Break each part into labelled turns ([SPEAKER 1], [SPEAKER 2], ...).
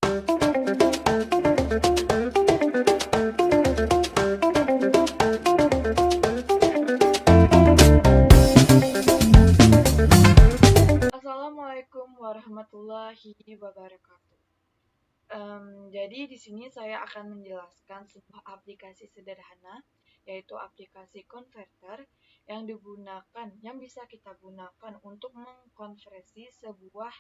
[SPEAKER 1] Assalamualaikum warahmatullahi wabarakatuh. Jadi di sini saya akan menjelaskan sebuah aplikasi sederhana, yaitu aplikasi converter yang bisa kita gunakan untuk mengkonversi sebuah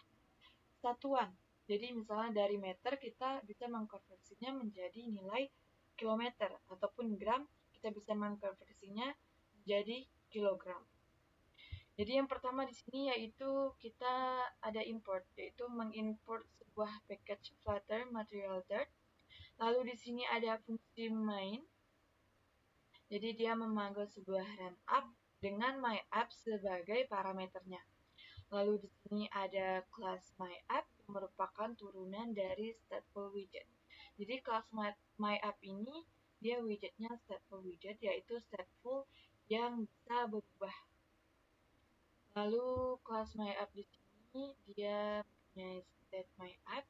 [SPEAKER 1] satuan. Jadi misalnya dari meter kita bisa mengkonversinya menjadi nilai kilometer, ataupun gram kita bisa mengkonversinya menjadi kilogram. Jadi yang pertama di sini yaitu kita ada import, yaitu mengimport sebuah package Flutter Material Dart. Lalu di sini ada fungsi main. Jadi dia memanggil sebuah run up dengan my app sebagai parameternya. Lalu di sini ada class my app yang merupakan turunan dari stateful widget. Jadi class my app ini dia widgetnya stateful widget, yaitu stateful yang bisa berubah. Lalu kelas my app di sini dia punya state my app,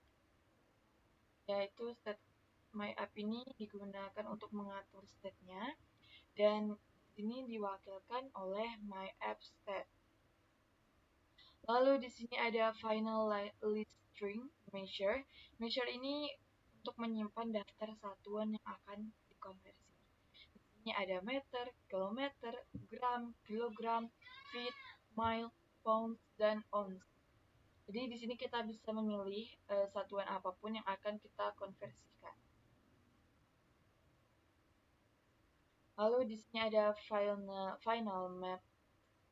[SPEAKER 1] yaitu state my app ini digunakan untuk mengatur state-nya, dan di sini diwakilkan oleh my app state. Lalu di sini ada final list string measure. Measure ini untuk menyimpan daftar satuan yang akan dikonversi. Di sini ada meter, kilometer, gram, kilogram, feet, mile, pounds, dan ounce. Jadi di sini kita bisa memilih satuan apapun yang akan kita konversikan. Lalu di sini ada final map,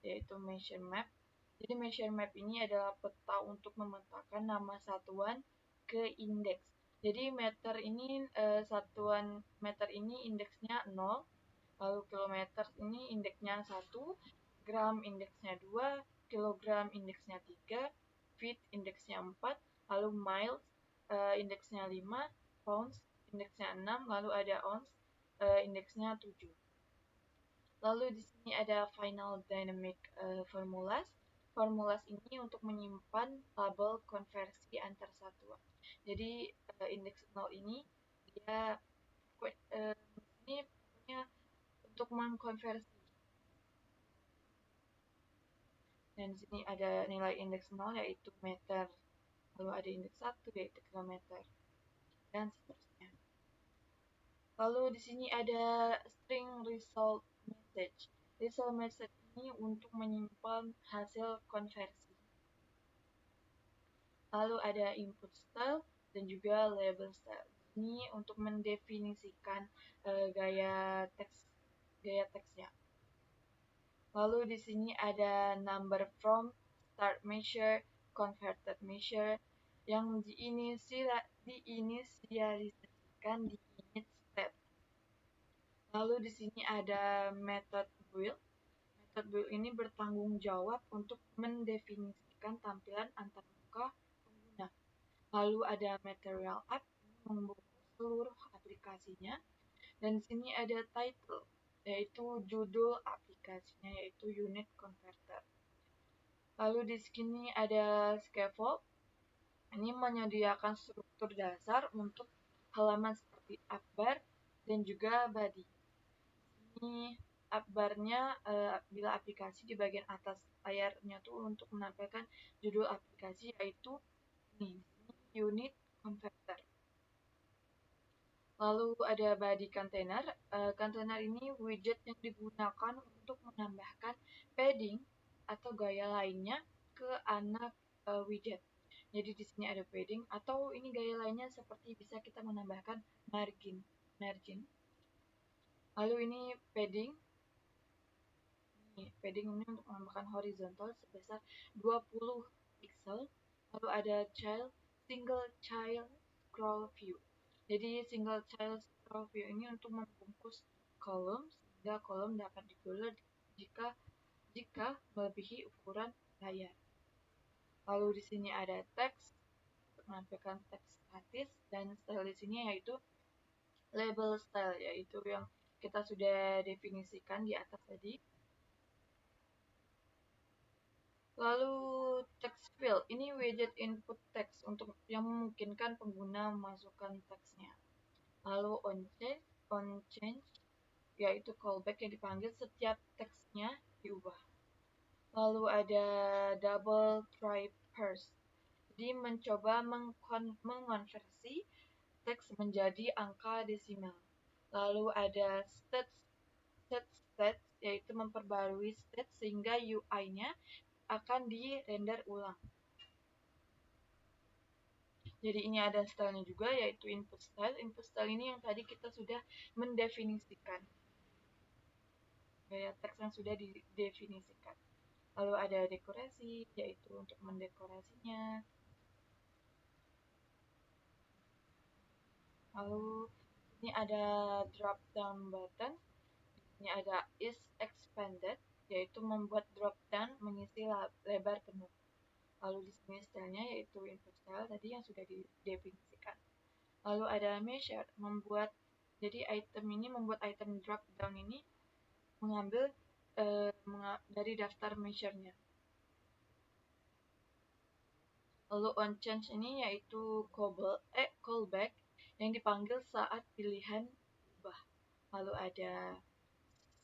[SPEAKER 1] yaitu measure map. Jadi measure map ini adalah peta untuk memetakan nama satuan ke indeks. Jadi satuan meter ini indeksnya 0, lalu kilometer ini indeksnya 1, gram indeksnya 2, kilogram indeksnya 3, feet indeksnya 4, lalu miles indeksnya 5, pounds indeksnya 6, lalu ada ounce indeksnya 7. Lalu di sini ada final dynamic formulas. Formulas ini untuk menyimpan tabel konversi antar satuan. Jadi indeks 0 ini dia ini punya untuk mengkonversi. Dan di sini ada nilai indeks 0 yaitu meter. Lalu ada indeks 1 yaitu kilometer. Dan seterusnya. Lalu di sini ada string result message. Result message ini untuk menyimpan hasil konversi. Lalu ada input style dan juga label style. Ini untuk mendefinisikan gaya teksnya. Lalu di sini ada number from, start measure, converted measure yang diinisialisasikan di init step. Lalu di sini ada method build. Method build ini bertanggung jawab untuk mendefinisikan tampilan antarmuka pengguna. Lalu ada material app membungkus seluruh aplikasinya. Dan di sini ada title, yaitu judul aplikasinya, yaitu unit converter. Lalu di sini ada scaffold. Ini menyediakan struktur dasar untuk halaman seperti app bar dan juga body. Ini app bar-nya bila aplikasi di bagian atas layarnya tuh untuk menampilkan judul aplikasi, yaitu ini unit converter. Lalu ada body container. Container ini widget yang digunakan untuk menambahkan padding atau gaya lainnya ke anak widget. Jadi di sini ada padding atau ini gaya lainnya seperti bisa kita menambahkan margin. Lalu ini padding. Padding ini untuk menambahkan horizontal sebesar 20 pixel. Lalu ada single child scroll view. Jadi single child scroll view ini untuk membungkus kolom sehingga kolom dapat digolong jika melebihi ukuran layar. Lalu di sini ada teks untuk menampilkan teks statis, dan style di sini yaitu label style, yaitu yang kita sudah definisikan di atas tadi. Lalu text field, ini widget input text untuk yang memungkinkan pengguna memasukkan teksnya. Lalu on change yaitu callback yang dipanggil setiap teksnya diubah. Lalu ada double try parse, jadi mencoba mengonversi teks menjadi angka desimal. Lalu ada state yaitu memperbarui state sehingga UI-nya akan di-render ulang. Jadi ini ada stylenya juga, yaitu input style. Input style ini yang tadi kita sudah mendefinisikan. Gaya teks yang sudah didefinisikan. Lalu ada dekorasi, yaitu untuk mendekorasinya. Lalu ini ada drop down button. Ini ada is expanded, yaitu membuat drop down mengisi lebar penuh. Lalu di sini stylenya yaitu input style tadi yang sudah didefinisikan. Lalu ada measure, jadi item ini membuat item drop down ini mengambil dari daftar measure-nya. Lalu on change ini yaitu callback yang dipanggil saat pilihan ubah. Lalu ada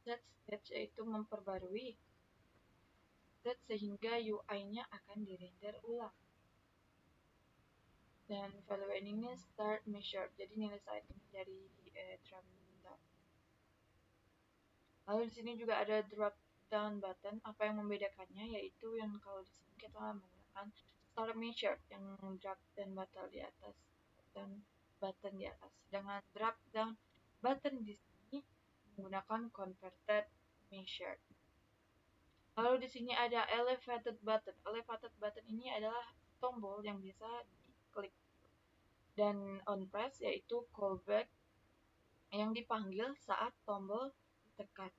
[SPEAKER 1] set stage yaitu memperbarui state sehingga UI-nya akan dirender ulang. Dan value ini start measure, jadi nilai saat ini dari drum down. Lalu di sini juga ada drop down button. Apa yang membedakannya yaitu yang kalau di sini kita menggunakan start measure yang drop down button di atas dan button di atas. Sedangkan drop down button di sini menggunakan converted measure. Lalu di sini ada elevated button. Elevated button ini adalah tombol yang bisa diklik. Dan on press yaitu callback yang dipanggil saat tombol ditekan.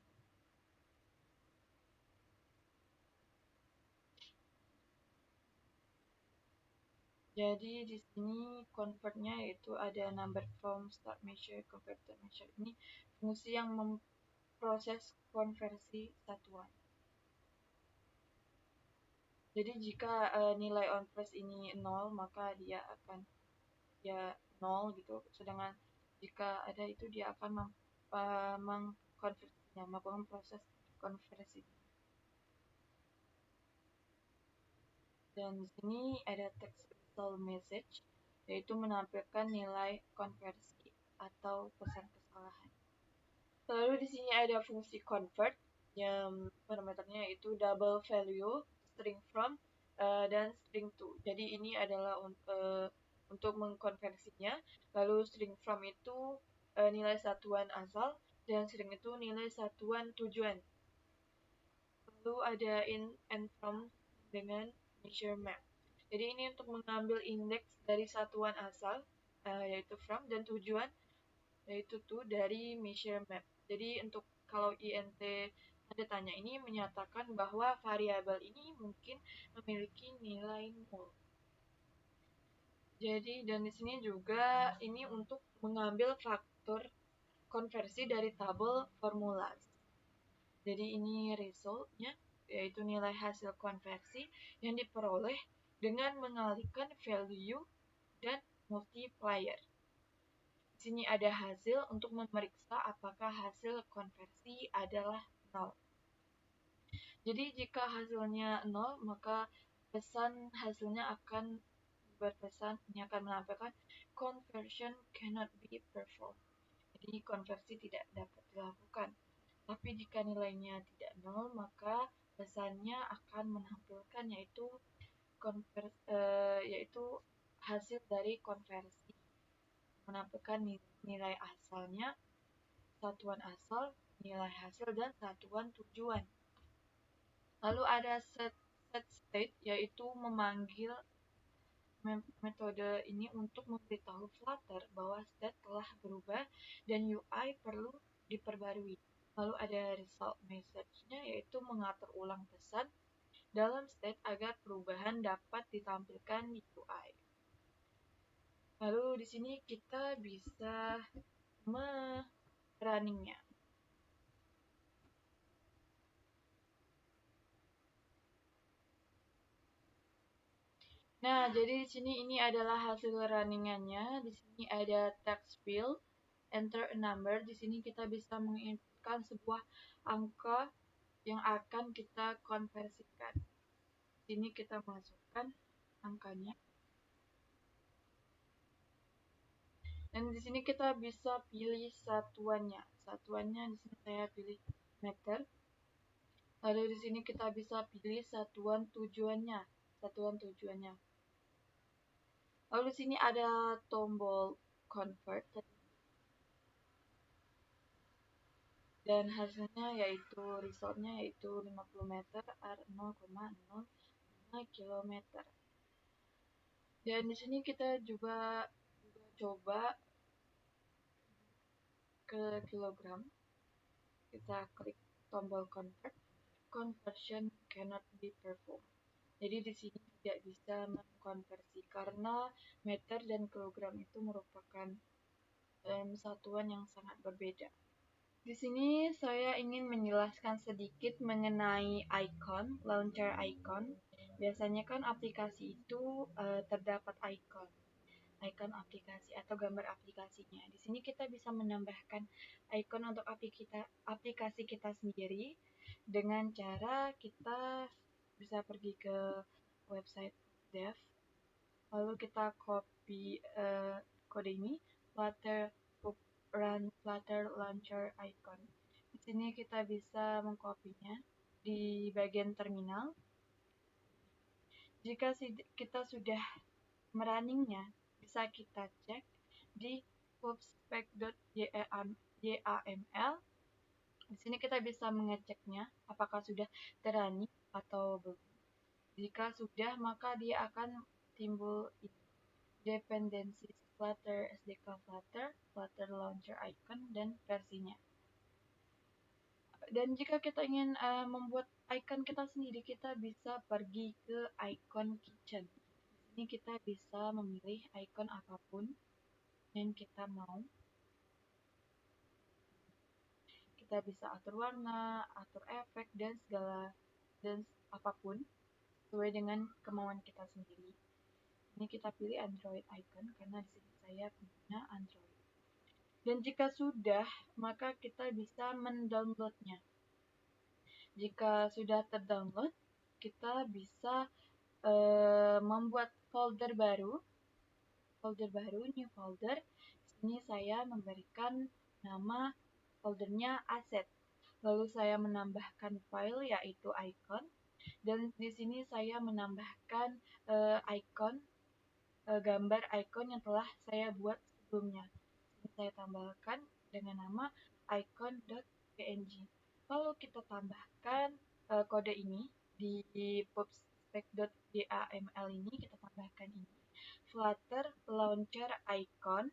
[SPEAKER 1] Jadi di sini convertnya yaitu ada number from start measure, converted measure. Ini fungsi yang memproses konversi satuan. Jadi jika nilai on press ini 0, maka dia akan 0 gitu. Sedangkan jika ada itu dia akan mengkonversinya, melakukan proses konversi. Dan di sini ada text result message, yaitu menampilkan nilai konversi atau pesan kesalahan. Lalu di sini ada fungsi convert yang parameternya yaitu double value, string from, dan string to. Jadi ini adalah untuk mengkonversinya. Lalu string from itu nilai satuan asal dan string itu nilai satuan tujuan. Lalu ada in and from dengan measure map. Jadi ini untuk mengambil indeks dari satuan asal yaitu from dan tujuan yaitu to dari measure map. Jadi untuk kalau int tanda tanya ini menyatakan bahwa variabel ini mungkin memiliki nilai nol. Jadi dan di sini juga ini untuk mengambil faktor konversi dari tabel formulas. Jadi ini resultnya yaitu nilai hasil konversi yang diperoleh dengan mengalihkan value dan multiplier. Di sini ada hasil untuk memeriksa apakah hasil konversi adalah 0. Jadi jika hasilnya 0, maka pesan hasilnya akan berpesan ini akan menampilkan conversion cannot be performed. Jadi konversi tidak dapat dilakukan. Tapi jika nilainya tidak 0, maka pesannya akan menampilkan yaitu hasil dari konversi. Menampilkan nilai asalnya, satuan asal, nilai hasil, dan satuan tujuan. Lalu ada set state, yaitu memanggil metode ini untuk memberitahu Flutter bahwa state telah berubah dan UI perlu diperbarui. Lalu ada result message-nya yaitu mengatur ulang pesan dalam state agar perubahan dapat ditampilkan di UI. Lalu di sini kita bisa runningnya. Nah, jadi di sini ini adalah hasil runningannya. Di sini ada text field, enter a number. Di sini kita bisa menginputkan sebuah angka yang akan kita konversikan. Di sini kita masukkan angkanya. Dan di sini kita bisa pilih satuannya. Satuannya di sini saya pilih meter. Lalu di sini kita bisa pilih satuan tujuannya. Satuan tujuannya. Lalu di sini ada tombol convert. Dan hasilnya yaitu resultnya yaitu 50 meter R 0,05 km. Dan di sini kita juga coba ke kilogram. Kita klik tombol convert. Conversion cannot be performed. Jadi di sini tidak bisa mengkonversi karena meter dan kilogram itu merupakan satuan yang sangat berbeda. Di sini saya ingin menjelaskan sedikit mengenai icon, launcher icon. Biasanya kan aplikasi itu terdapat icon aplikasi atau gambar aplikasinya. Di sini kita bisa menambahkan icon untuk aplikasi kita sendiri dengan cara kita bisa pergi ke website dev, lalu kita copy kode ini, run Flutter launcher icon. Di sini kita bisa mengkopinya di bagian terminal. Jika kita sudah merunningnya, bisa kita cek di pubspec.yaml. Di sini kita bisa mengeceknya apakah sudah terrunning atau belum. Jika sudah, maka dia akan timbul dependencies Flutter, SDK Flutter, Flutter Launcher Icon, dan versinya. Dan jika kita ingin membuat icon kita sendiri, kita bisa pergi ke icon kitchen. Di sini kita bisa memilih icon apapun yang kita mau. Kita bisa atur warna, atur efek, dan apapun sesuai dengan kemauan kita sendiri. Ini kita pilih Android icon karena di sini saya punya Android. Dan jika sudah, maka kita bisa mendownloadnya. Jika sudah terdownload, kita bisa membuat folder baru, new folder. Di sini saya memberikan nama foldernya asset. Lalu saya menambahkan file yaitu icon, dan di sini saya menambahkan icon gambar icon yang telah saya buat sebelumnya. Ini saya tambahkan dengan nama icon.png. Lalu kita tambahkan kode ini di pubspec.yaml ini, kita tambahkan ini. Flutter Launcher Icon,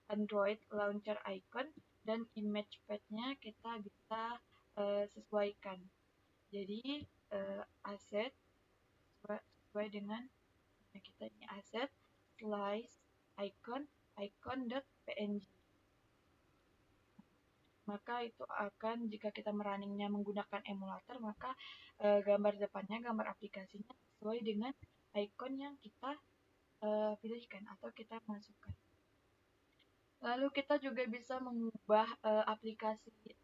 [SPEAKER 1] Android Launcher Icon, dan image path-nya kita bisa sesuaikan. Jadi aset sesuai dengan kita ini aset slice icon.png. Maka itu akan, jika kita merunningnya menggunakan emulator, maka gambar depannya, gambar aplikasinya sesuai dengan icon yang kita pilihkan atau kita masukkan. Lalu kita juga bisa mengubah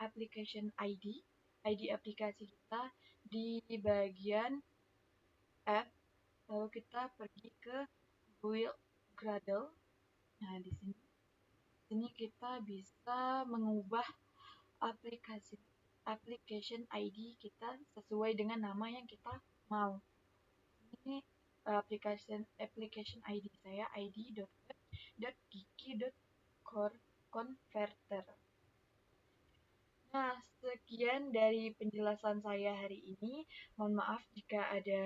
[SPEAKER 1] application ID aplikasi kita di bagian app. Lalu kita pergi ke build Gradle. Nah, di sini kita bisa mengubah application ID kita sesuai dengan nama yang kita mau. Ini application ID saya id.giki.converter. Nah, sekian dari penjelasan saya hari ini. Mohon maaf jika ada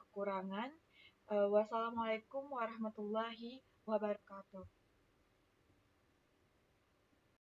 [SPEAKER 1] kekurangan. Wassalamualaikum warahmatullahi wabarakatuh.